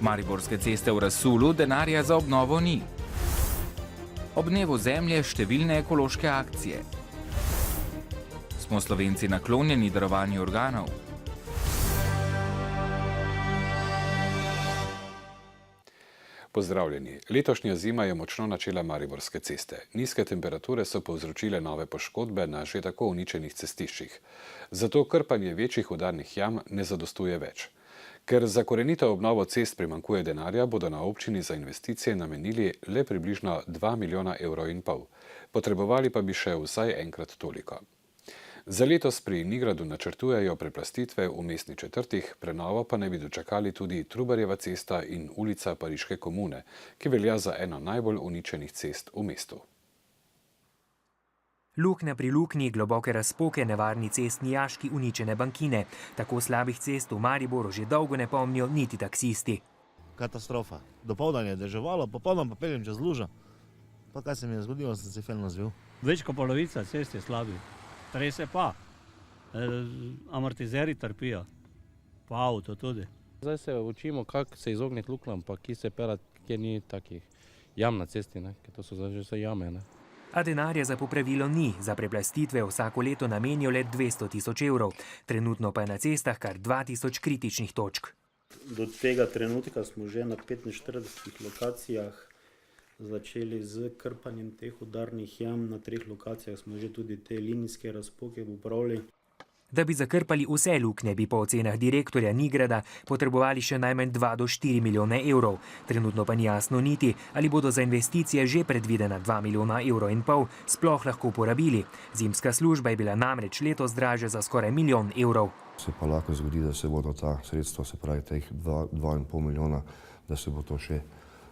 Mariborske ceste v razsulu, denarja za obnovo ni. Ob dnevu zemlje številne ekološke akcije. Smo Slovenci naklonjeni darovanju organov? Pozdravljeni. Letošnja zima je močno načela Mariborske ceste. Nizke temperature so povzročile nove poškodbe na že tako uničenih cestiščih. Zato krpanje večjih udarnih jam ne zadostuje več. Ker za korenito obnovo cest primanjkuje denarja, bodo na občini za investicije namenili le približno 2,5 milijona evrov. Potrebovali pa bi še vsaj enkrat toliko. Za letos pri Nigradu načrtujejo preplastitve v mestni četrtih, prenovo pa naj bi dočakali tudi Trubarjeva cesta in ulica Pariške komune, ki velja za eno najbolj uničenih cest v mestu. Luknja pri luknji, globoke razpoke, nevarni cestni jaški, uničene bankine. Tako slabih cest v Mariboru že dolgo ne pomnijo niti taksisti. Katastrofa. Dopoldan je deževalo, popoldan pa peljem čez lužo. Pa kaj se mi je zgodilo, sem se felno zvil. Več kot polovica cest je slabih. Trese pa. Amortizeri trpijo. Pa avto tudi. Zdaj se učimo, kako se izogniti luknjam, pa ki se pelati, kjer ni takih jam na cesti, ker to so zdaj že vse jame. A denarja za popravilo ni. Za preplastitve vsako leto namenijo le 200 000 evrov. Trenutno pa je na cestah kar 2000 kritičnih točk. Do tega trenutka smo že na 45 lokacijah začeli z krpanjem teh udarnih jam. Na 3 lokacijah smo že tudi te linijske razpoke popravili. Da bi zakrpali vse luknje, bi po ocenah direktorja Nigrada potrebovali še najmanj 2 do 4 milijone evrov. Trenutno pa ni jasno niti, ali bodo za investicije že predvidena 2,5 milijona evrov sploh lahko porabili. Zimska služba je bila namreč letos dražja za skoraj 1 milijon evrov. Se pa lahko zgodi, da se bodo ta sredstva, se pravi teh 2,5 milijona, da se bo to še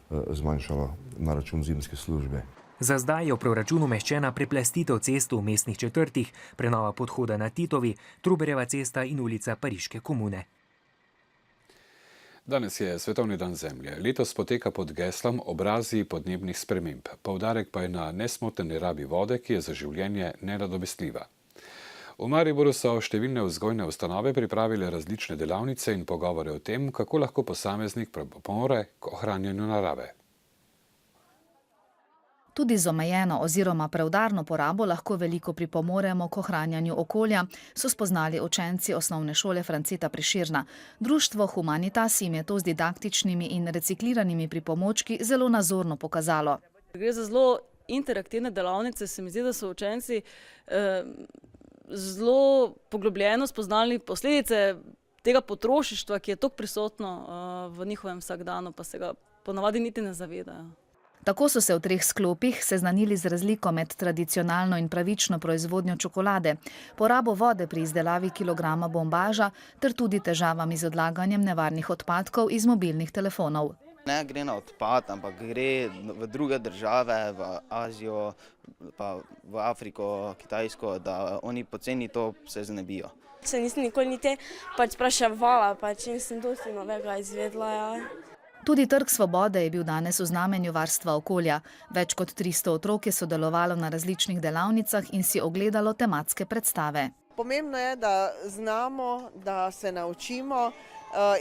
zmanjšalo na račun zimske službe. Za zdaj je v proračunu umeščena preplastitev cest v mestnih četrtih, prenova podhoda na Titovi, Trubarjeva cesta in ulica Pariške komune. Danes je Svetovni dan zemlje. Letos poteka pod geslom Obrazi podnebnih sprememb. Poudarek pa je na nesmotrni rabi vode, ki je za življenje nenadomestljiva. V Mariboru so številne vzgojne ustanove pripravile različne delavnice in pogovore o tem, kako lahko posameznik pripomore k ohranjanju narave. Tudi z omejeno oziroma preudarno porabo lahko veliko pripomoremo k ohranjanju okolja, so spoznali učenci osnovne šole Franceta Prešerna. Društvo Humanitas jim je to z didaktičnimi in recikliranimi pripomočki zelo nazorno pokazalo. Gre za zelo interaktivne delavnice, se mi zdi, da so učenci zelo poglobljeno spoznali posledice tega potrošništva, ki je toliko prisotno v njihovem vsakdanu, pa se ga ponavadi niti ne zavedajo. Tako so se v 3 sklopih seznanili z razliko med tradicionalno in pravično proizvodnjo čokolade, porabo vode pri izdelavi kilograma bombaža ter tudi težavami z odlaganjem nevarnih odpadkov iz mobilnih telefonov. Ne gre na odpad, ampak gre v druge države, v Azijo, pa v Afriko, Kitajsko, da oni poceni to se znebijo. Se nisem nikoli niti spraševala, nisem dosti novega izvedla. Ja. Tudi Trg svobode je bil danes v znamenju varstva okolja. Več kot 300 otrok je sodelovalo na različnih delavnicah in si ogledalo tematske predstave. Pomembno je, da znamo, da se naučimo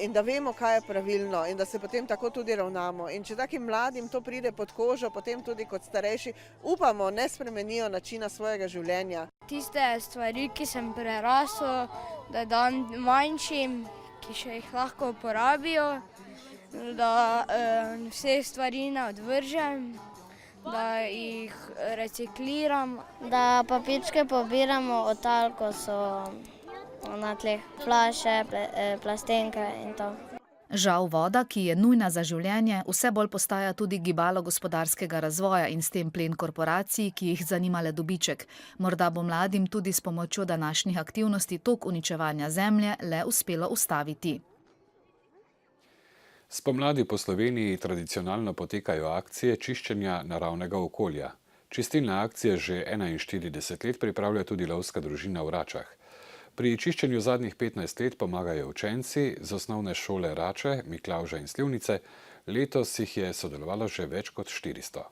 in da vemo, kaj je pravilno in da se potem tako tudi ravnamo. In če takim mladim to pride pod kožo, potem tudi kot starejši, upamo, ne spremenijo načina svojega življenja. Tiste stvari, ki sem prerasel, da dam manjšim, ki še jih lahko uporabijo, da vse stvari ne odvržem, da jih recikliram. Da papirčke pobiramo od tal, ko so na tleh flaše, plastenke in to. Žal voda, ki je nujna za življenje, vse bolj postaja tudi gibalo gospodarskega razvoja in s tem plen korporacij, ki jih zanima le dobiček. Morda bo mladim tudi s pomočjo današnjih aktivnosti tok uničevanja zemlje le uspelo ustaviti. Spomladi po Sloveniji tradicionalno potekajo akcije čiščenja naravnega okolja. Čistilne akcije že 41 let pripravlja tudi lovska družina v Račah. Pri čiščenju zadnjih 15 let pomagajo učenci z osnovne šole Rače, Miklavža in Slivnice. Letos jih je sodelovalo že več kot 400.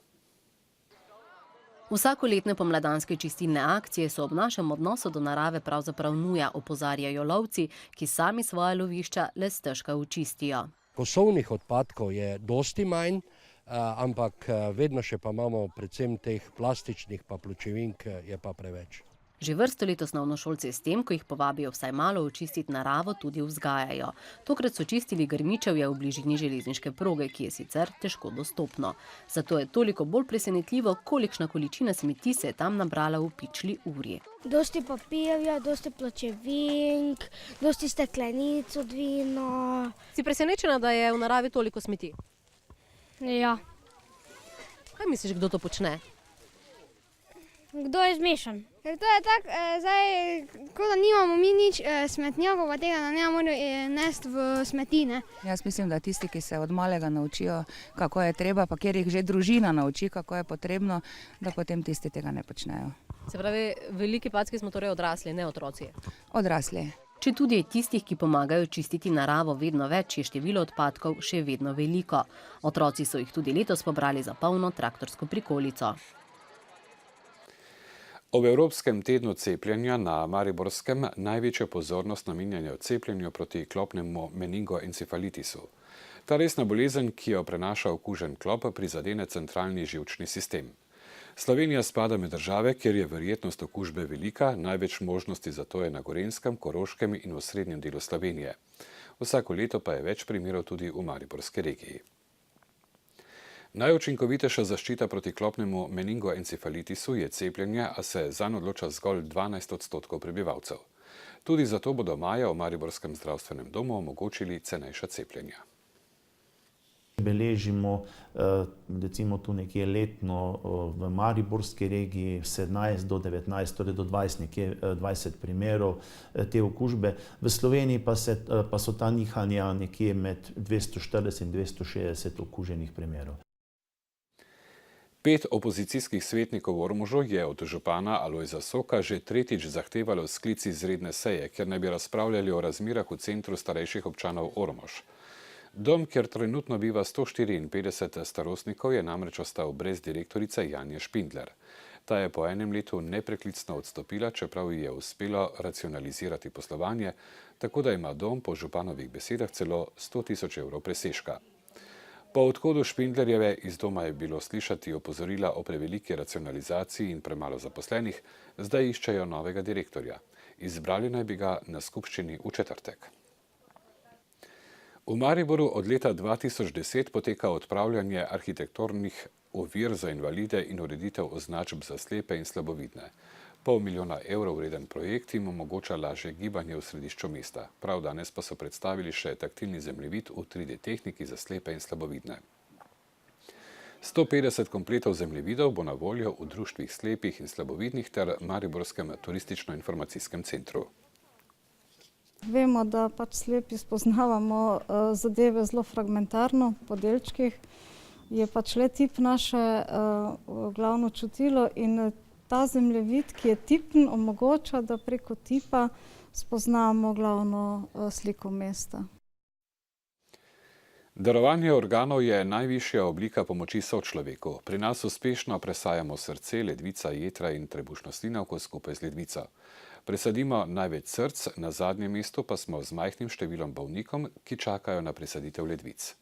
Vsakoletne pomladanske čistilne akcije so ob našem odnosu do narave pravzaprav nuja, opozarjajo lovci, ki sami svoja lovišča le stežka očistijo. Kosovnih odpadkov je dosti manj, ampak vedno še pa imamo predvsem teh plastičnih pa pločevink je pa preveč. Že vrsto let osnovnošolci s tem, ko jih povabijo vsaj malo očistiti naravo, tudi vzgajajo. Tokrat so čistili Grmičevje v bližini železniške proge, ki je sicer težko dostopno. Zato je toliko bolj presenetljivo, kolikšna količina smeti se je tam nabrala v pičli uri. Dosti papirja, dosti pločevink, dosti steklenic od vina. Si presenečena, da je v naravi toliko smeti? Ja. Kaj misliš, kdo to počne? Kdo je zmešan? Ker to je tako, zdaj, ko da nimamo mi nič smetnjakov, pa tega ne moramo nesti v smetine. Jaz mislim, da tisti, ki se od malega naučijo, kako je treba, pa kjer jih že družina nauči, kako je potrebno, da potem tisti tega ne počnejo. Se pravi, veliki packi smo torej odrasli, ne otroci. Odrasli. Če tudi je tistih, ki pomagajo čistiti naravo vedno več, je število odpadkov še vedno veliko. Otroci so jih tudi letos pobrali za polno traktorsko prikolico. Ob Evropskem tednu cepljenja na Mariborskem največjo pozornost namenjajo cepljenju proti klopnemu meningoencefalitisu. Ta resna bolezen, ki jo prenaša okužen klop, prizadene centralni živčni sistem. Slovenija spada med države, kjer je verjetnost okužbe velika, največ možnosti za to je na Gorenjskem, Koroškem in v srednjem delu Slovenije. Vsako leto pa je več primerov tudi v Mariborski regiji. Najučinkovitejša zaščita proti klopnemu meningoencefalitisu je cepljenje, a se zanj odloča zgolj 12% prebivalcev. Tudi zato bodo maja v Mariborskem zdravstvenem domu omogočili cenejša cepljenja. Beležimo recimo tu nekje letno v Mariborski regiji 17 do 19, torej do 20, nekje 20 primerov te okužbe. V Sloveniji pa so ta nihanja nekje med 240 in 260 okuženih primerov. 5 opozicijskih svetnikov v Ormožu je od župana Alojza Soka že tretjič zahtevalo sklic izredne seje, ker naj bi razpravljali o razmerah v centru starejših občanov Ormož. Dom, kjer trenutno biva 154 starostnikov, je namreč ostal brez direktorice Janje Špindler. Ta je po enem letu nepreklicno odstopila, čeprav ji je uspelo racionalizirati poslovanje, tako da ima dom po županovih besedah celo 100 000 evrov presežka. Po odhodu Špindlerjeve iz doma je bilo slišati opozorila o preveliki racionalizaciji in premalo zaposlenih, zdaj iščejo novega direktorja. Izbrali naj bi ga na skupščini v četrtek. V Mariboru od leta 2010 poteka odpravljanje arhitekturnih ovir za invalide in ureditev označb za slepe in slabovidne. $500 000 vreden projekt jim omogoča lažje gibanje v središču mesta. Prav danes pa so predstavili še taktilni zemljevid v 3D tehniki za slepe in slabovidne. 150 kompletov zemljevidov bo na voljo v društvih slepih in slabovidnih ter Mariborskem turistično-informacijskem centru. Vemo, da pač slepi spoznavamo zadeve zelo fragmentarno, po delčkih. Je pač le tip naše glavno čutilo in ta zemljevid, ki je tipen, omogoča, da preko tipa spoznamo glavno sliko mesta. Darovanje organov je najvišja oblika pomoči sočloveku. Pri nas uspešno presajamo srce, ledvica, jetra in trebušno slinavko skupaj z ledvico. Presadimo največ src, na zadnjem mestu pa smo z majhnim številom bolnikom, ki čakajo na presaditev ledvic.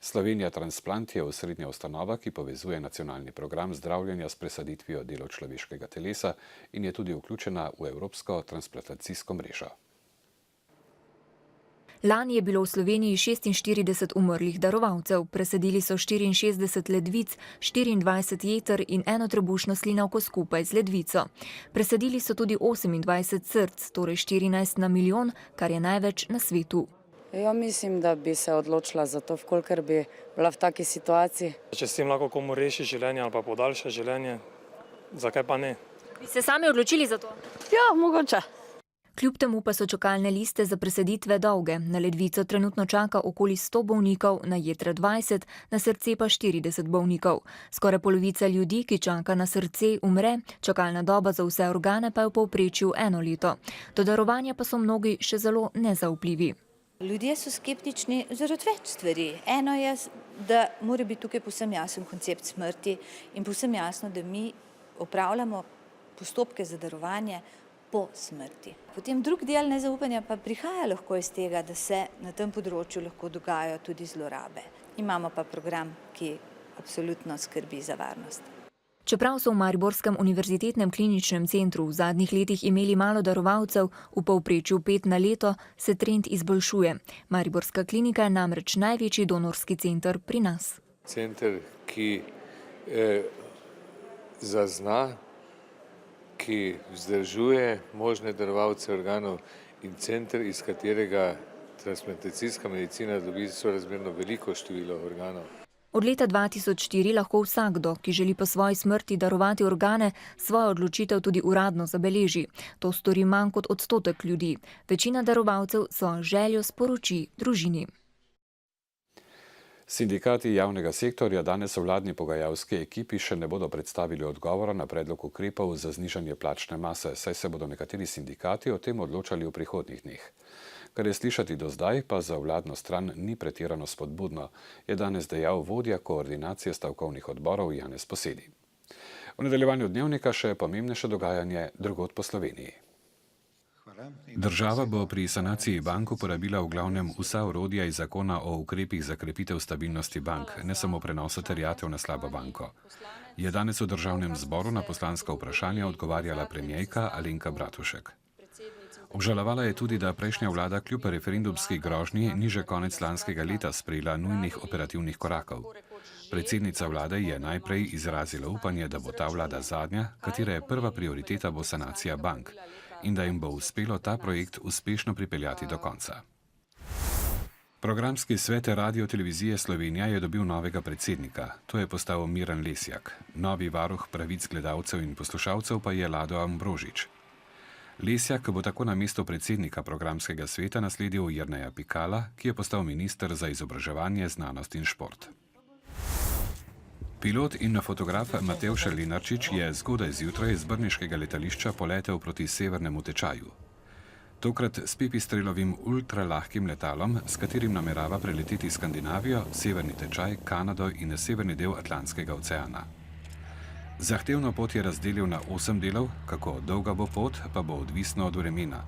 Slovenija Transplant je osrednja ustanova, ki povezuje nacionalni program zdravljenja s presaditvijo delov človeškega telesa in je tudi vključena v Evropsko transplantacijsko mrežo. Lani je bilo v Sloveniji 46 umrlih darovalcev. Presadili so 64 ledvic, 24 jeter in eno trebušno slinavko skupaj z ledvico. Presadili so tudi 28 src, torej 14 na milijon, kar je največ na svetu. Ja, mislim, da bi se odločila za to, vkolikor bi bila v taki situaciji. Če s tem lahko komu reši življenje ali pa podaljša življenje, zakaj pa ne? Bi se sami odločili za to? Ja, mogoče. Kljub temu pa so čakalne liste za presaditve dolge. Na ledvico trenutno čaka okoli 100 bolnikov, na jetra 20, na srce pa 40 bolnikov. Skoraj polovica ljudi, ki čaka na srce, umre, čakalna doba za vse organe pa je v povprečju 1 leto. Do darovanja pa so mnogi še zelo nezaupljivi. Ljudje so skeptični zaradi več stvari. Eno je, da mora biti tukaj povsem jasen koncept smrti in povsem jasno, da mi opravljamo postopke za darovanje po smrti. Potem drug del nezaupanja pa prihaja lahko iz tega, da se na tem področju lahko dogajajo tudi zlorabe. Imamo pa program, ki absolutno skrbi za varnost. Čeprav so v mariborskem univerzitetnem kliničnem centru v zadnjih letih imeli malo darovalcev, v povprečju 5 na leto, se trend izboljšuje. Mariborska klinika je namreč največji donorski center pri nas. Center, ki zazna, ki vzdržuje možne darovalce organov in center, iz katerega transplantacijska medicina dobi sorazmerno veliko število organov. Od leta 2004 lahko vsakdo, ki želi po svoji smrti darovati organe, svojo odločitev tudi uradno zabeleži. To stori manj kot 1% ljudi. Večina darovalcev svojo željo sporoči družini. Sindikati javnega sektorja danes v vladni pogajalski ekipi še ne bodo predstavili odgovora na predlog ukrepov za znižanje plačne mase, saj se bodo nekateri sindikati o tem odločali v prihodnjih dneh. Kar je slišati do zdaj, pa za vladno stran ni pretirano spodbudno, je danes dejal vodja koordinacije stavkovnih odborov Janez Posedi. V nadaljevanju dnevnika še pomembnejše dogajanje drugod po Sloveniji. Država bo pri sanaciji bank uporabila v glavnem vsa orodja iz zakona o ukrepih za krepitev stabilnosti bank, ne samo prenosa terjatev na slabo banko. Je danes v državnem zboru na poslanska vprašanja odgovarjala premierka Alenka Bratušek. Obžalovala je tudi, da prejšnja vlada kljub referendumski grožnji ni že konec lanskega leta sprejela nujnih operativnih korakov. Predsednica vlade je najprej izrazila upanje, da bo ta vlada zadnja, katere prva prioriteta bo sanacija bank in da jim bo uspelo ta projekt uspešno pripeljati do konca. Programski svet Radio-televizije Slovenija je dobil novega predsednika. To je postal Miran Lesjak. Novi varuh pravic gledalcev in poslušalcev pa je Lado Ambrožič. Lesjak bo tako na mesto predsednika programskega sveta nasledil Jerneja Pikala, ki je postal minister za izobraževanje, znanost in šport. Pilot in fotograf Matevž Lenarčič je zgodaj zjutraj z brniškega letališča poletel proti severnemu tečaju. Tokrat s Pipistrelovim ultralahkim letalom, s katerim namerava preleteti Skandinavijo, severni tečaj, Kanado in severni del Atlantskega oceana. Zahtevno pot je razdelil na 8 delov, kako dolga bo pot, pa bo odvisno od vremena.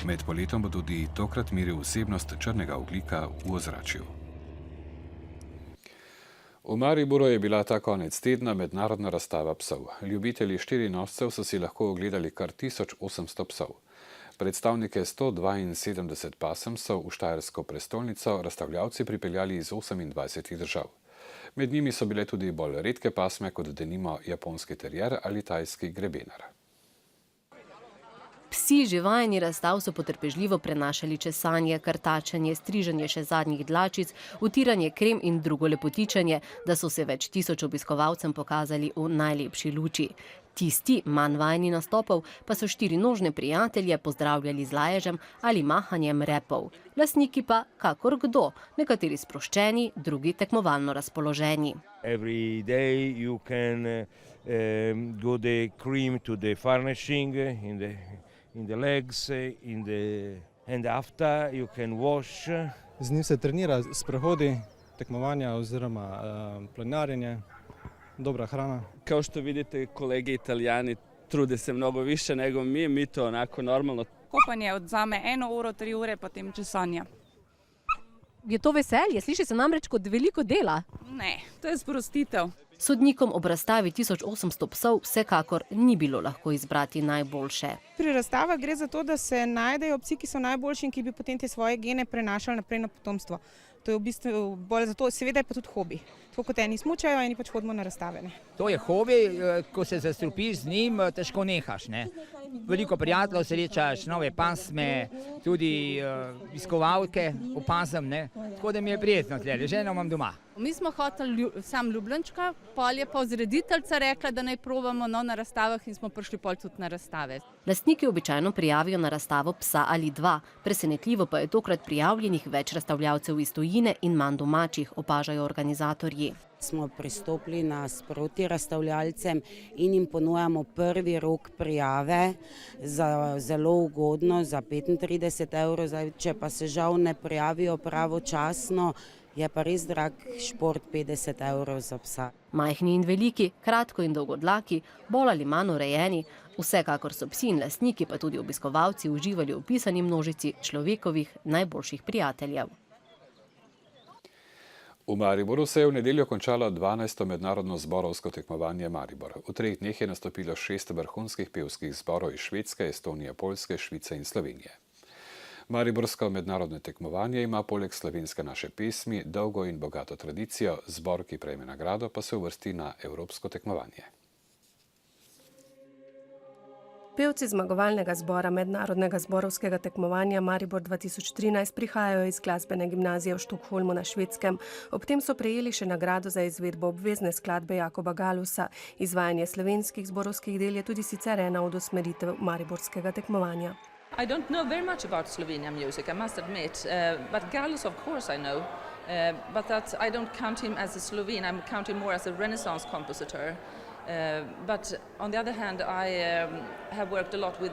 Med poletom bo tudi tokrat meril vsebnost črnega ogljika v ozračju. V Mariboru je bila ta konec tedna mednarodna razstava psov. Ljubitelji štirinoscev so si lahko ogledali kar 1800 psov. Predstavnike 172 pasem so v štajersko prestolnico razstavljavci pripeljali iz 28 držav. Med njimi so bile tudi bolj redke pasme, kot denimo japonski terjer ali tajski grebenar. Psi že vajeni razstav so potrpežljivo prenašali česanje, krtačenje, striženje še zadnjih dlačic, utiranje krem in drugo lepotičenje, da so se več tisoč obiskovalcem pokazali v najlepši luči. Tisti, manj vajeni nastopov, pa so štirinožne prijatelje pozdravljali z laježem ali mahanjem repov. Lastniki pa kakor kdo, nekateri sproščeni, drugi tekmovalno razpoloženi. Every day you can do the cream to the varnishing in the legs, and after you can wash. Z njim se trenira sprehodi, tekmovanja oziroma planarjenje, dobra hrana. Kao što vidite, kolege Italijani trude se mnogo više nego mi to onako normalno. Kopanje odzame 1 uro, 3 ure, potem česanja. Je to veselje? Sliši se namreč kot veliko dela. Ne, to je sprostitev. Sodnikom ob razstavi 1800 psov vsekakor ni bilo lahko izbrati najboljše. Pri razstavah gre za to, da se najdejo psi, ki so najboljši in ki bi potem te svoje gene prenašali naprej na potomstvo. To je v bistvu bolj zato, seveda je pa tudi hobi. Tako kot eni smučajo, eni pač hodimo na razstave. To je hobi, ko se zastrupiš z njim, težko nehaš. Veliko prijateljev srečaš, nove pasme, tudi obiskovalke opazim, tako da mi je prijetno tle, ženo imam doma. Mi smo hoteli sam ljubljenčka, pol je pa vzrediteljca rekla, da naj probamo na razstavah in smo prišli pol tudi na razstave. Lastniki običajno prijavijo na razstavo psa ali dva, presenetljivo pa je tokrat prijavljenih več razstavljavcev iz tujine in manj domačih, opažajo organizatorji. Smo pristopili nasproti razstavljalcem in jim ponujamo prvi rok prijave za zelo ugodno, za 35 €. Zdaj, če pa se žal ne prijavijo pravočasno, Je pa res drag šport, 50 € za psa. Majhni in veliki, kratko in dolgodlaki, bolj ali manj urejeni, vsekakor so psi in lastniki, pa tudi obiskovalci uživali v pisani množici človekovih najboljših prijateljev. V Mariboru se je v nedeljo končalo 12. mednarodno zborovsko tekmovanje Maribor. V 3 dneh je nastopilo 6 vrhunskih pevskih zborov iz Švedske, Estonije, Poljske, Švice in Slovenije. Mariborsko mednarodno tekmovanje ima poleg slovenske naše pesmi dolgo in bogato tradicijo, zbor, ki prejme nagrado, pa se uvrsti na evropsko tekmovanje. Pevci zmagovalnega zbora mednarodnega zborovskega tekmovanja Maribor 2013 prihajajo iz glasbene gimnazije v Štokholmu na Švedskem. Ob tem so prejeli še nagrado za izvedbo obvezne skladbe Jakoba Galusa. Izvajanje slovenskih zborovskih del je tudi sicer ena od usmeritev mariborskega tekmovanja. I don't know very much about Slovenian music, I must admit, but Galus of course I know, but that I don't count him as a Slovene, I count him more as a Renaissance compositor. But on the other hand, I have worked a lot with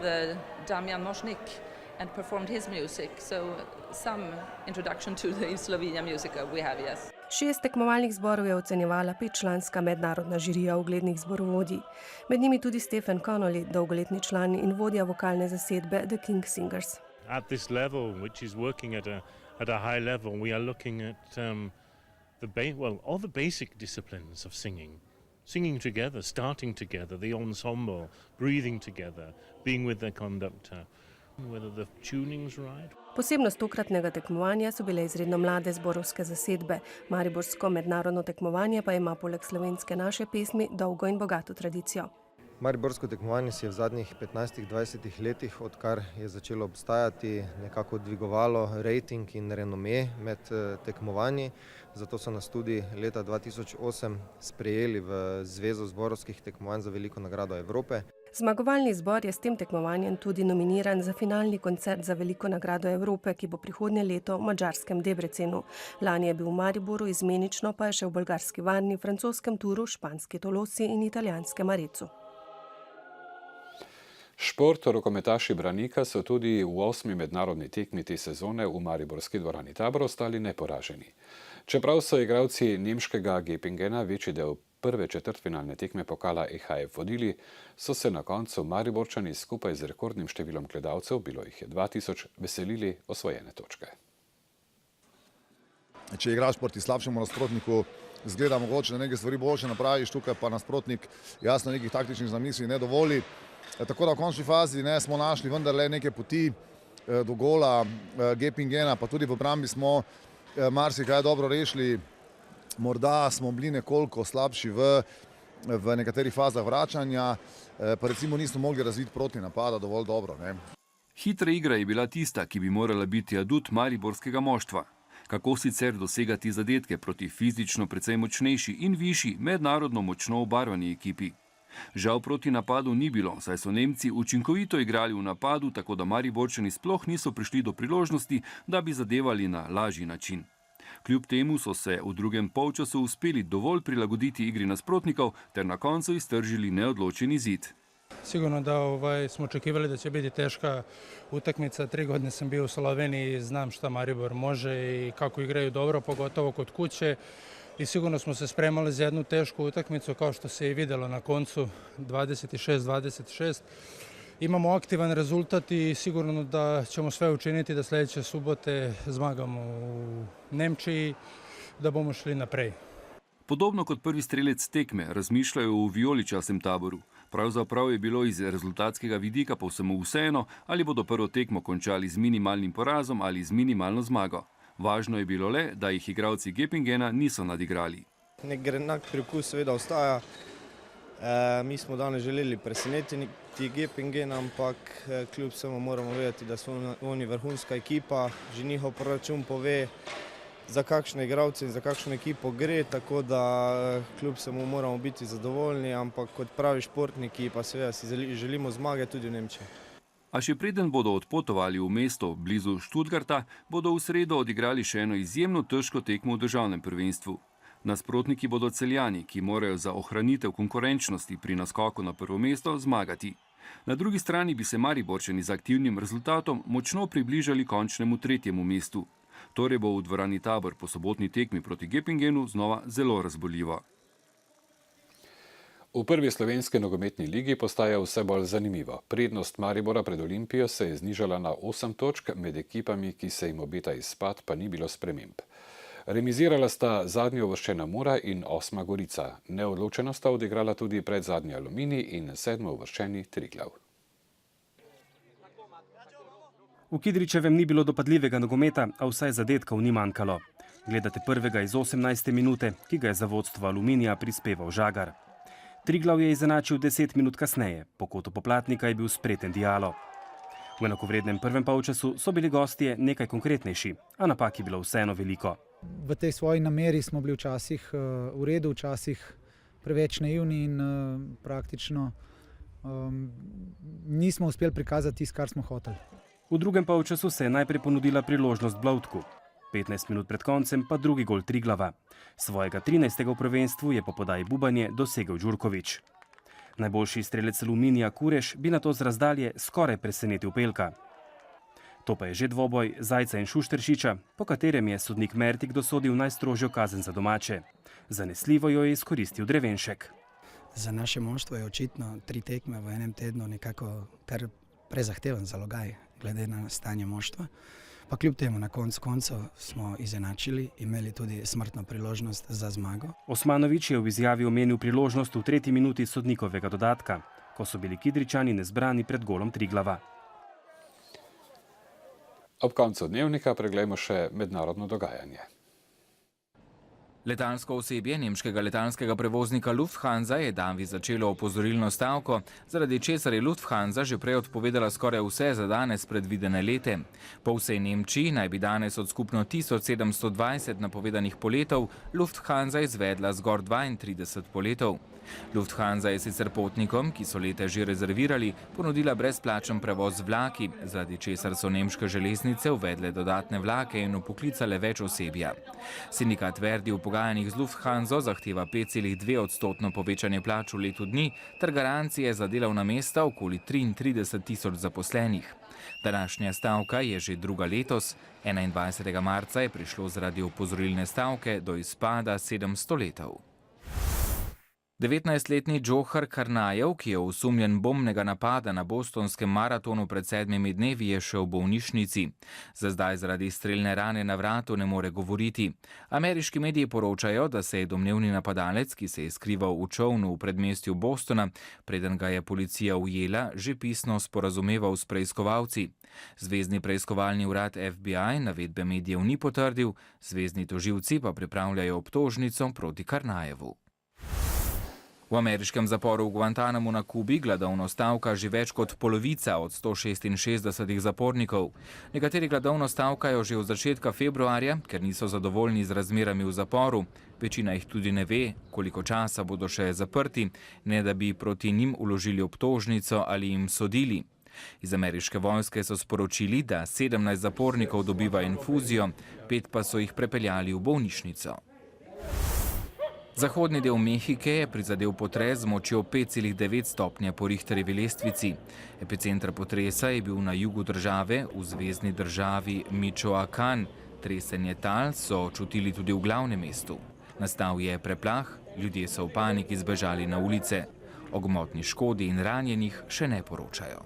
Damian Mošnik and performed his music, so some introduction to the Slovenian music we have, yes. 6 tekmovalnih zborov je ocenjevala 5-članska mednarodna žirija uglednih zborovodij. Med njimi tudi Stephen Connolly, dolgoletni član in vodja vokalne zasedbe The King Singers. At this level, which is working at a high level, we are looking at all the basic disciplines of singing. Singing together, starting together, the ensemble, breathing together, being with the conductor, whether the tuning's right. Posebnost tokratnega tekmovanja so bile izredno mlade zborovske zasedbe. Mariborsko mednarodno tekmovanje pa ima poleg slovenske naše pesmi dolgo in bogato tradicijo. Mariborsko tekmovanje si je v zadnjih 15-20 letih, odkar je začelo obstajati, nekako dvigovalo rejting in renome med tekmovanji. Zato so nas tudi leta 2008 sprejeli v Zvezo zborovskih tekmovanj za veliko nagrado Evrope. Zmagovalni zbor je s tem tekmovanjem tudi nominiran za finalni koncert za veliko nagrado Evrope, ki bo prihodnje leto v madžarskem Debrecenu. Lani je bil v Mariboru, izmenično pa je še v bolgarski Varni, francoskem Turu, španski Tolosi in italijanskem Arecu. Šport rokometaši Branika so tudi v 8. mednarodni tekmi te sezone v mariborski dvorani Tabor ostali neporaženi. Čeprav so igralci nemškega Gepingena večji del prve četrtfinalne tekme pokala EHF vodili, so se na koncu Mariborčani skupaj z rekordnim številom gledalcev, bilo jih je 2000, veselili osvojene točke. Če igraš proti slabšemu nasprotniku, zgleda mogoče, da neke stvari boljše napraviš, tukaj pa nasprotnik jasno nekih taktičnih zamisli ne dovoli. Tako da v končni fazi smo našli vendarle neke poti do gola Gepingena, pa tudi v obrambi smo marsikaj dobro rešili. Morda smo bili nekoliko slabši v nekaterih fazah vračanja, pa recimo nismo mogli razviti proti napada dovolj dobro. Hitra igra je bila tista, ki bi morala biti adut mariborskega moštva. Kako sicer dosegati zadetke proti fizično precej močnejši in višji mednarodno močno obarvani ekipi? Žal proti napadu ni bilo, saj so Nemci učinkovito igrali v napadu, tako da Mariborčani sploh niso prišli do priložnosti, da bi zadevali na lažji način. Kljub temu so se v drugem polčasu uspeli dovolj prilagoditi igri nasprotnikov ter na koncu iztržili neodločen izid. Sigurno da smo očekivali da će biti teška utakmica. 3 godine sam bio u Sloveniji, znam šta Maribor može i kako igraju dobro, pogotovo kod kuće. I sigurno smo se spremali za jednu tešku utakmicu, kao što se i vidjelo na koncu 26-26. Imamo aktivan rezultat i sigurno da ćemo sve učiniti da sljedeće subote zmagamo u Nemčiji, da bomo šli naprej. Podobno kot prvi strelec tekme razmišljajo v vijoličastem Taboru. Pravzaprav je bilo iz rezultatskega vidika povsem vseeno, ali bodo prvo tekmo končali z minimalnim porazom ali z minimalno zmago. Važno je bilo le, da jih igralci Gepingena niso nadigrali. Nek grenak priokus seveda ostaja. Mi smo danes želeli presenetiti Gepingen, ampak kljub vsemu moramo vedeti, da so oni vrhunska ekipa. Že njihov proračun pove, za kakšne igralce in za kakšno ekipo gre, tako da kljub vsemu moramo biti zadovoljni, ampak kot pravi športniki pa seveda si želimo zmage tudi v Nemčiji. A še preden bodo odpotovali v mesto blizu Stuttgarta, bodo v sredo odigrali še eno izjemno težko tekmo v državnem prvenstvu. Nasprotniki bodo Celjani, ki morajo za ohranitev konkurenčnosti pri naskoku na prvo mesto zmagati. Na drugi strani bi se Mariborčani z aktivnim rezultatom močno približali končnemu 3. mestu. Torej bo v dvorani Tabor po sobotni tekmi proti Gepingenu znova zelo razboljivo. V prvi slovenski nogometni ligi postaja vse bolj zanimivo. Prednost Maribora pred Olimpijo se je znižala na 8 točk, med ekipami, ki se jim obeta izpad, pa ni bilo sprememb. Remizirala sta zadnjo uvrščena Mura in 8. Gorica. Neodločeno sta odigrala tudi predzadnji Aluminij in 7. uvrščeni Triglav. V Kidričevem ni bilo dopadljivega nogometa, a vsaj zadetkov ni manjkalo. Gledate prvega iz 18. minute, ki ga je za vodstvo Aluminija prispeval Žagar. Triglav je izenačil 10 minut kasneje, po kotu Poplatnika je bil spreten Dialo. V enakovrednem prvem polčasu so bili gostje nekaj konkretnejši, a napak je bilo vseeno veliko. V tej svoji nameri smo bili včasih v redu, včasih preveč naivni in praktično nismo uspeli prikazati tisto, kar smo hoteli. V drugem polčasu se je najprej ponudila priložnost Blautku. 15 minut pred koncem pa drugi gol Triglava. Svojega 13. v prvenstvu je po podaji Bubanje dosegel Đurković. Najboljši strelec Aluminija Kureš bi na to z razdalje skoraj presenetil Pelka. To pa je že dvoboj Zajca in Šušteršiča, po katerem je sodnik Mertik dosodil najstrožjo kazen za domače. Zanesljivo jo je izkoristil Drevenšek. Za naše moštvo je očitno 3 tekme v enem tednu nekako kar prezahteven zalogaj glede na stanje moštva. Pa kljub temu na koncu koncev smo izenačili, imeli tudi smrtno priložnost za zmago. Osmanović je v izjavi omenil priložnost v 3. minuti sodnikovega dodatka, ko so bili Kidričani nezbrani pred golom Triglava. Ob koncu dnevnika preglejmo še mednarodno dogajanje. Letalsko osebje nemškega letalskega prevoznika Lufthansa je danes začelo opozorilno stavko, zaradi česar je Lufthansa že prej odpovedala skoraj vse za danes predvidene lete. Po vsej Nemčiji naj bi danes od skupno 1720 napovedanih poletov Lufthansa izvedla zgolj 32 poletov. Lufthansa je sicer potnikom, ki so lete že rezervirali, ponudila brezplačen prevoz z vlaki, zaradi česar so nemške železnice uvedle dodatne vlake in vpoklicale več osebja. Sindikat Verdi v pogajanjih z Lufthanso zahteva 5,2% povečanje plač v letu dni ter garancije za delovna mesta okoli 33.000 zaposlenih. Današnja stavka je že druga letos. 21. marca je prišlo zaradi opozorilne stavke do izpada 700 letov. 19-letni Džohar Karnajev, ki je osumljen bombnega napada na bostonskem maratonu pred 7 dnevi, je še v bolnišnici. Za zdaj zaradi strelne rane na vratu ne more govoriti. Ameriški mediji poročajo, da se je domnevni napadalec, ki se je skrival v čolnu v predmestju Bostona, preden ga je policija ujela, že pisno sporazumeval s preiskovalci. Zvezni preiskovalni urad FBI navedbe medijev ni potrdil, zvezni tožilci pa pripravljajo obtožnico proti Karnajevu. V ameriškem zaporu v Guantanamu na Kubi gladovno stavka že več kot polovica od 166 zapornikov. Nekateri gladovno stavkajo že od začetka februarja, ker niso zadovoljni z razmerami v zaporu. Večina jih tudi ne ve, koliko časa bodo še zaprti, ne da bi proti njim vložili obtožnico ali jim sodili. Iz ameriške vojske so sporočili, da 17 zapornikov dobiva infuzijo, 5 pa so jih prepeljali v bolnišnico. Zahodni del Mehike je prizadel potres z močjo 5,9 stopnje po Richterjevi lestvici. Epicenter potresa je bil na jugu države, v zvezni državi Michoacán. Tresenje tal so čutili tudi v glavnem mestu. Nastal je preplah, ljudje so v paniki zbežali na ulice. O gmotni škodi in ranjenih še ne poročajo.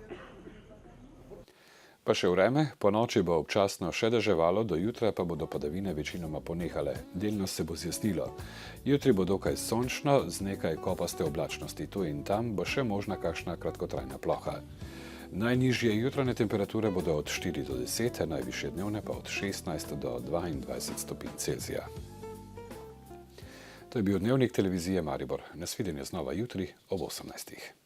Pa še vreme, po noči bo občasno še deževalo, do jutra pa bodo padavine večinoma ponehale. Delno se bo zjasnilo. Jutri bo dokaj sončno, z nekaj kopaste oblačnosti. Tu in tam bo še možna kakšna kratkotrajna ploha. Najnižje jutranje temperature bodo od 4 do 10, najvišje dnevne pa od 16 do 22 stopinj Celzija. To je bil dnevnik televizije Maribor. Nasvidenje znova jutri ob 18.